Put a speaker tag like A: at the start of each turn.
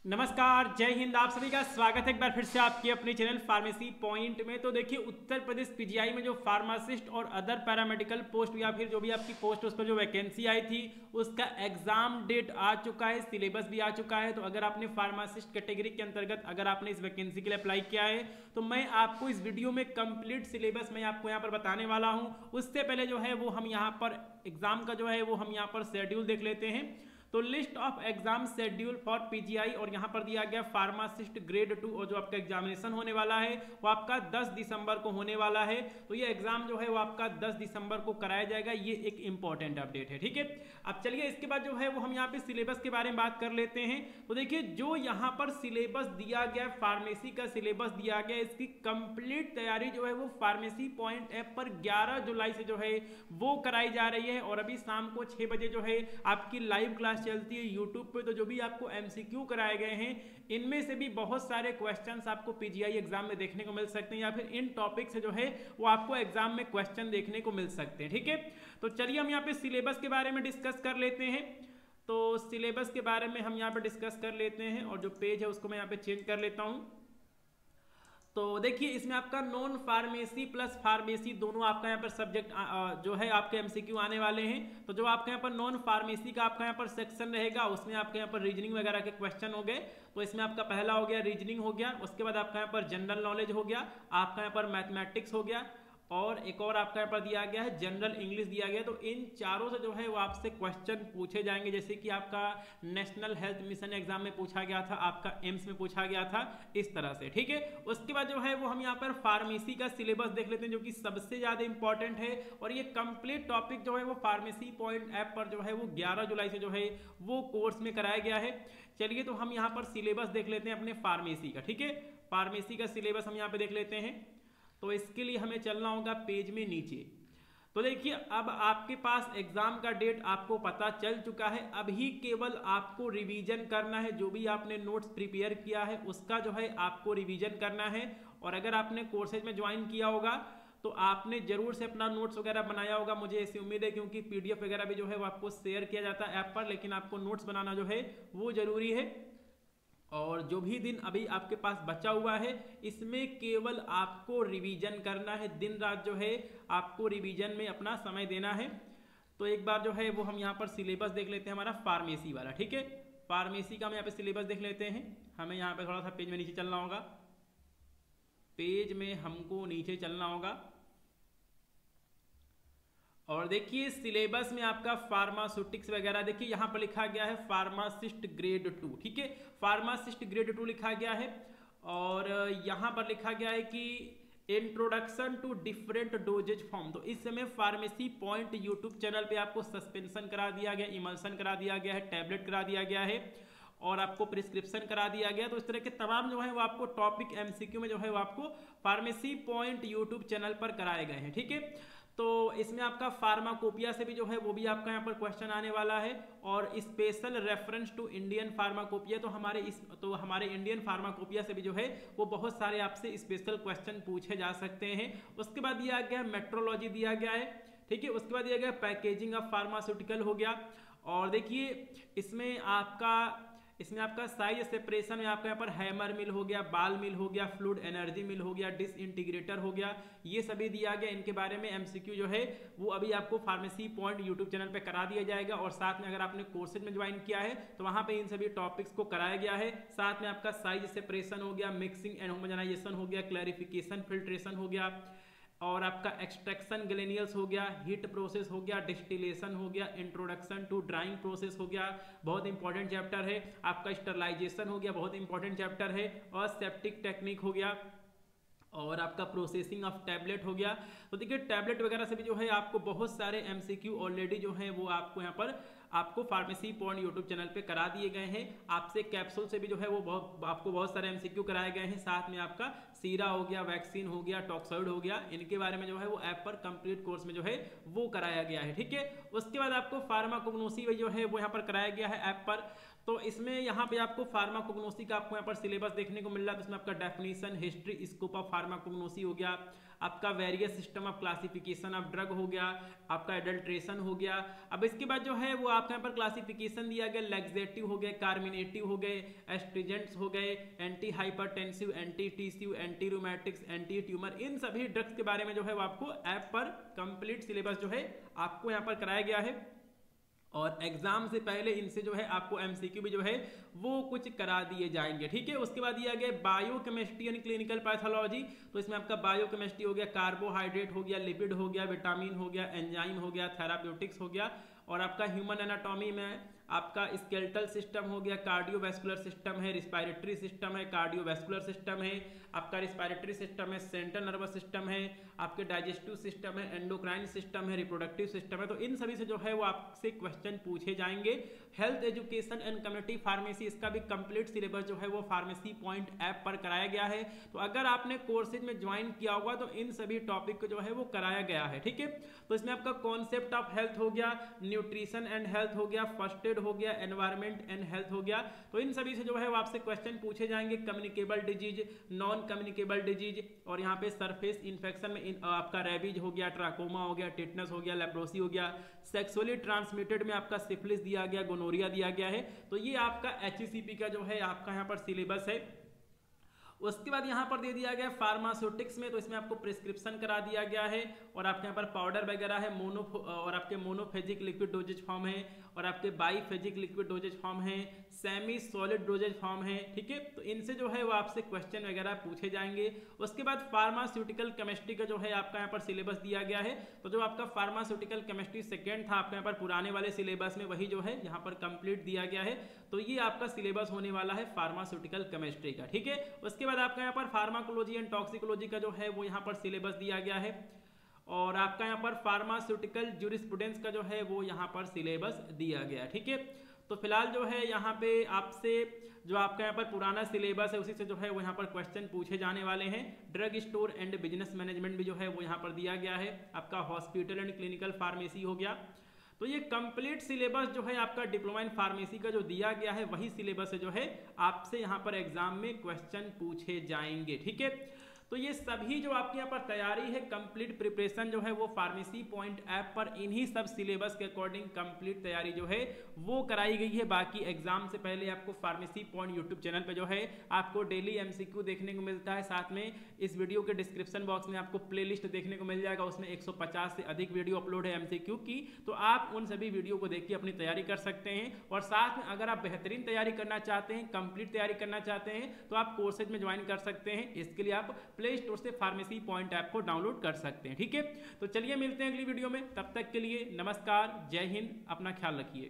A: नमस्कार, जय हिंद। आप सभी का स्वागत है एक बार फिर से आपके अपने चैनल फार्मेसी पॉइंट में। तो देखिए, उत्तर प्रदेश पीजीआई में जो फार्मासिस्ट और अदर पैरामेडिकल पोस्ट या फिर जो भी आपकी पोस्ट उस पर जो वैकेंसी आई थी उसका एग्जाम डेट आ चुका है, सिलेबस भी आ चुका है। तो अगर आपने फार्मासिस्ट कैटेगरी के अंतर्गत अगर आपने इस वैकेंसी के लिए अप्लाई किया है तो मैं आपको इस वीडियो में कंप्लीट सिलेबस मैं आपको यहाँ पर बताने वाला हूँ। उससे पहले जो है वो हम यहाँ पर एग्जाम का जो है वो हम यहाँ पर शेड्यूल देख लेते हैं। तो list of exam schedule for PGI और यहाँ पर दिया गया फार्मासिस्ट ग्रेड 2 और जो आपका एग्जामिनेशन होने वाला है वो आपका 10 दिसंबर को होने वाला है। तो ये एग्जाम जो है वो आपका 10 दिसंबर को कराया जाएगा। ये एक इंपॉर्टेंट अपडेट है, ठीक है। अब चलिए इसके बाद जो है वो हम यहाँ पे सिलेबस के बारे में बात कर लेते हैं। तो देखिए, जो यहाँ पर सिलेबस दिया गया, फार्मेसी का सिलेबस दिया गया, इसकी कंप्लीट तैयारी जो है वो फार्मेसी पॉइंट ऐप पर 11 जुलाई से जो है वो कराई जा रही है। और अभी शाम को 6 बजे जो है आपकी लाइव क्लास चलती है यूट्यूब पे। तो जो भी आपको एमसीक्यू कराए गए हैं इनमें से भी बहुत सारे क्वेश्चंस आपको पीजीआई एग्जाम में देखने को मिल सकते हैं, या फिर इन टॉपिक से जो है वो आपको एग्जाम में क्वेश्चन देखने को मिल सकते हैं, ठीक है। तो चलिए हम यहाँ पे सिलेबस के बारे में डिस्कस कर लेते हैं। तो सिलेबस के बारे में हम यहाँ पे डिस्कस कर लेते हैं और जो पेज है उसको मैं यहाँ पे चेंज कर लेता हूँ। तो देखिए, इसमें आपका नॉन फार्मेसी प्लस फार्मेसी दोनों आपका यहाँ पर सब्जेक्ट जो है आपके एमसीक्यू आने वाले हैं। तो जो आपके यहाँ पर नॉन फार्मेसी का आपका यहाँ पर सेक्शन रहेगा उसमें आपके यहाँ पर रीजनिंग वगैरह के क्वेश्चन हो गए। तो इसमें आपका पहला हो गया रीजनिंग हो गया, उसके बाद आपका यहाँ पर जनरल नॉलेज हो गया, आपका यहाँ पर मैथमेटिक्स हो गया, और एक और आपका यहाँ पर दिया गया है जनरल इंग्लिश दिया गया। तो इन चारों से जो है वो आपसे क्वेश्चन पूछे जाएंगे, जैसे कि आपका नेशनल हेल्थ मिशन एग्जाम में पूछा गया था, आपका एम्स में पूछा गया था, इस तरह से, ठीक है। उसके बाद जो है वो हम यहाँ पर फार्मेसी का सिलेबस देख लेते हैं जो कि सबसे ज्यादा इंपॉर्टेंट है। और ये कंप्लीट टॉपिक जो है वो फार्मेसी पॉइंट ऐप पर जो है वो 11 जुलाई से जो है वो कोर्स में कराया गया है। चलिए, तो हम यहाँ पर सिलेबस देख लेते हैं अपने फार्मेसी का, ठीक है। फार्मेसी का सिलेबस हम यहाँ पे देख लेते हैं। तो इसके लिए हमें चलना होगा पेज में नीचे। तो देखिए, अब आपके पास एग्जाम का डेट आपको पता चल चुका है। अभी केवल आपको रिवीजन करना है, जो भी आपने नोट्स प्रिपेयर किया है उसका जो है आपको रिवीजन करना है। और अगर आपने कोर्सेज में ज्वाइन किया होगा तो आपने जरूर से अपना नोट्स वगैरह बनाया होगा, मुझे ऐसी उम्मीद है, क्योंकि पीडीएफ वगैरह भी जो है वो आपको शेयर किया जाता है ऐप पर, लेकिन आपको नोट्स बनाना जो है वो जरूरी है। और जो भी दिन अभी आपके पास बचा हुआ है इसमें केवल आपको रिवीजन करना है, दिन रात जो है आपको रिवीजन में अपना समय देना है। तो एक बार जो है वो हम यहाँ पर सिलेबस देख लेते हैं हमारा फार्मेसी वाला, ठीक है। फार्मेसी का हम यहाँ पे सिलेबस देख लेते हैं। हमें यहाँ पे थोड़ा सा पेज में नीचे चलना होगा, पेज में हमको नीचे चलना होगा। और देखिए, सिलेबस में आपका फार्मास्यूटिक्स वगैरह देखिए यहाँ पर लिखा गया है फार्मासिस्ट ग्रेड 2, ठीक है। फार्मासिस्ट ग्रेड 2 लिखा गया है। और यहाँ पर लिखा गया है कि introduction to different dosages form. तो इस समय फार्मेसी पॉइंट यूट्यूब चैनल पे आपको सस्पेंशन करा दिया गया, इमल्सन करा दिया गया है, टैबलेट करा दिया गया है और आपको प्रिस्क्रिप्शन करा दिया गया। तो इस तरह के तमाम जो है वो आपको टॉपिक एमसीक्यू में जो है वो आपको फार्मेसी पॉइंट यूट्यूब चैनल पर कराए गए हैं, ठीक है। तो इसमें आपका फार्माकोपिया से भी जो है वो भी आपका यहाँ पर क्वेश्चन आने वाला है। और special reference to Indian pharmacopoeia, तो हमारे इंडियन फार्माकोपिया से भी जो है वो बहुत सारे आपसे स्पेशल क्वेश्चन पूछे जा सकते हैं। उसके बाद दिया गया मेट्रोलॉजी दिया गया है, ठीक है। उसके बाद दिया गया पैकेजिंग ऑफ फार्मास्यूटिकल हो गया। और देखिए, इसमें आपका साइज सेपरेशन में आपका यहाँ पर हैमर मिल हो गया, बाल मिल हो गया, फ्लूइड एनर्जी मिल हो गया, डिसइंटीग्रेटर हो गया, ये सभी दिया गया। इनके बारे में एमसीक्यू जो है वो अभी आपको फार्मेसी पॉइंट यूट्यूब चैनल पे करा दिया जाएगा। और साथ में अगर आपने कोर्सेज में ज्वाइन किया है तो वहां पे इन सभी टॉपिक्स को कराया गया है। साथ में आपका साइज सेपरेशन हो गया, मिक्सिंग एंड होमोजेनाइजेशन हो गया, क्लैरिफिकेशन फिल्ट्रेशन हो गया, और आपका एक्सट्रैक्शन ग्लेनियल्स हो गया, हीट प्रोसेस हो गया, डिस्टिलेशन हो गया, इंट्रोडक्शन टू ड्राइंग प्रोसेस हो गया, बहुत इंपॉर्टेंट चैप्टर है। आपका स्टरलाइजेशन हो गया, बहुत इंपॉर्टेंट चैप्टर है। और सेप्टिक टेक्निक हो गया, और आपका प्रोसेसिंग ऑफ टैबलेट हो गया। तो देखिए, टैबलेट वगैरह से भी जो है आपको बहुत सारे एमसीक्यू ऑलरेडी जो है वो आपको यहाँ पर आपको फार्मेसी पॉइंट यूट्यूब चैनल पे करा दिए गए हैं। आपसे कैप्सूल से भी जो है वो आपको बहुत सारे एमसीक्यू कराए गए हैं। साथ में आपका सीरा हो गया, वैक्सीन हो गया, टॉक्सॉइड हो गया, इनके बारे में जो है वो ऐप पर कंप्लीट कोर्स में जो है वो कराया गया है, ठीक है। उसके बाद आपको फार्माकोग्नोसी जो है वो यहाँ पर कराया गया है ऐप पर। तो इसमें यहाँ पे आपको फार्माकोग्नोसी का आपको यहाँ पर सिलेबस देखने को मिल रहा है। तो इसमें आपका definition, history, scope of pharmacognosy हो गया, आपका various system of classification of drug हो गया, आपका एडल्ट्रेशन हो गया। अब इसके बाद जो है वो आपका यहाँ पर क्लासिफिकेशन दिया गया, लैक्सेटिव हो गए, कार्मिनेटिव हो गए, एस्ट्रिजेंट्स हो गए, anti hypertensive, anti tussive, anti rheumatics, anti tumour, इन सभी ड्रग्स के बारे में जो है वो आपको ऐप पर कंप्लीट सिलेबस जो है आपको यहाँ पर कराया गया है। और एग्जाम से पहले इनसे जो है आपको एमसीक्यू भी जो है वो कुछ करा दिए जाएंगे, ठीक है। उसके बाद दिया गया बायोकेमिस्ट्री एंड क्लिनिकल पैथोलॉजी। तो इसमें आपका बायोकेमिस्ट्री हो गया, कार्बोहाइड्रेट हो गया, लिपिड हो गया, विटामिन हो गया, एंजाइम हो गया, थेराप्यूटिक्स हो गया, और आपका ह्यूमन एनाटॉमी में आपका स्केलेटल सिस्टम हो गया, कार्डियोवैस्कुलर सिस्टम है, रिस्पायरेटरी सिस्टम है, कार्डियोवैस्कुलर सिस्टम है, आपका रिस्पायरेटरी सिस्टम है, सेंट्रल नर्वस सिस्टम है, आपके डाइजेस्टिव सिस्टम है, एंडोक्राइन सिस्टम है, रिप्रोडक्टिव सिस्टम है। तो इन सभी से जो है वो आपसे क्वेश्चन पूछे जाएंगे। Health education and community pharmacy, इसका भी कंप्लीट सिलेबस जो है वो फार्मेसी पॉइंट ऐप पर कराया गया है। तो अगर आपने कोर्सेज में ज्वाइन किया होगा तो इन सभी टॉपिक को जो है वो कराया गया है, ठीक है। तो इसमें आपका कॉन्सेप्ट ऑफ हेल्थ हो गया, न्यूट्रिशन एंड हेल्थ हो गया, फर्स्ट एड हो गया, एनवायरमेंट एंड हेल्थ हो गया। तो इन सभी से जो है वो आपसे क्वेश्चन पूछे जाएंगे। Communicable disease, non communicable disease, और यहाँ पे सरफेस इंफेक्शन में आपका रेबीज हो गया, ट्राकोमा हो गया, टिटनस हो गया, लेप्रोसी हो गया, सेक्सुअली ट्रांसमिटेड में आपका सिफिलिस दिया गया, गोनोरिया दिया गया है। तो ये आपका HECP का जो है आपका यहाँ पर सिलेबस है। उसके बाद यहाँ पर दे दिया गया फार्मास्यूटिक्स में, तो इसमें आपको प्रिस्क्रिप्शन करा दिया गया है, और आपके यहाँ पर पाउडर वगैरह है, और आपके मोनोफेजिक लिक्विड डोजेज फॉर्म है, और आपके बाईफेजिक लिक्विड डोजेज फॉर्म है, सेमी सॉलिड डोजेज फॉर्म है, ठीक है। तो इनसे जो है वो आपसे क्वेश्चन वगैरह पूछे जाएंगे। उसके बाद फार्मास्यूटिकल केमिस्ट्री का जो है आपका यहाँ पर सिलेबस दिया गया है। तो जो आपका फार्मास्यूटिकल केमिस्ट्री सेकेंड था आपका यहाँ पर पुराने वाले सिलेबस में, वही जो है यहाँ पर कंप्लीट दिया गया है। तो ये आपका सिलेबस होने वाला है फार्मास्यूटिकल केमिस्ट्री का, ठीक है। उसके बाद आपका यहाँ पर फार्माकोलॉजी एंड टॉक्सिकोलॉजी का जो है वो यहाँ पर सिलेबस दिया गया है, और आपका यहाँ पर फार्मास्यूटिकल ज्यूरिस्प्रूडेंस का जो है वो यहाँ पर सिलेबस दिया गया है, ठीक है। तो फिलहाल जो है यहाँ पे आपसे जो आपका यहाँ पर पुराना सिलेबस है उसी से जो है वो यहाँ पर क्वेश्चन पूछे जाने वाले हैं। Drug store and business management भी जो है वो यहाँ पर दिया गया है। आपका हॉस्पिटल एंड क्लिनिकल फार्मेसी हो गया। तो ये कंप्लीट सिलेबस जो है आपका डिप्लोमा इन फार्मेसी का जो दिया गया है वही सिलेबस है जो है आपसे यहाँ पर एग्जाम में क्वेश्चन पूछे जाएंगे, ठीक है। तो ये सभी जो आपके यहाँ पर तैयारी है, कंप्लीट प्रिपरेशन जो है वो फार्मेसी पॉइंट ऐप पर इन्हीं सब सिलेबस के अकॉर्डिंग कंप्लीट तैयारी जो है वो कराई गई है। बाकी एग्जाम से पहले आपको फार्मेसी पॉइंट यूट्यूब चैनल पे जो है आपको डेली MCQ देखने को मिलता है। साथ में इस वीडियो के डिस्क्रिप्शन बॉक्स में आपको प्ले लिस्ट देखने को मिल जाएगा, उसमें 150 से अधिक वीडियो अपलोड है MCQ की। तो आप उन सभी वीडियो को देख के अपनी तैयारी कर सकते हैं। और साथ में अगर आप बेहतरीन तैयारी करना चाहते हैं, कंप्लीट तैयारी करना चाहते हैं, तो आप कोर्सेज में ज्वाइन कर सकते हैं। इसके लिए आप प्ले स्टोर से फार्मेसी पॉइंट ऐप को डाउनलोड कर सकते हैं, ठीक है। तो चलिए मिलते हैं अगली वीडियो में, तब तक के लिए नमस्कार, जय हिंद, अपना ख्याल रखिए।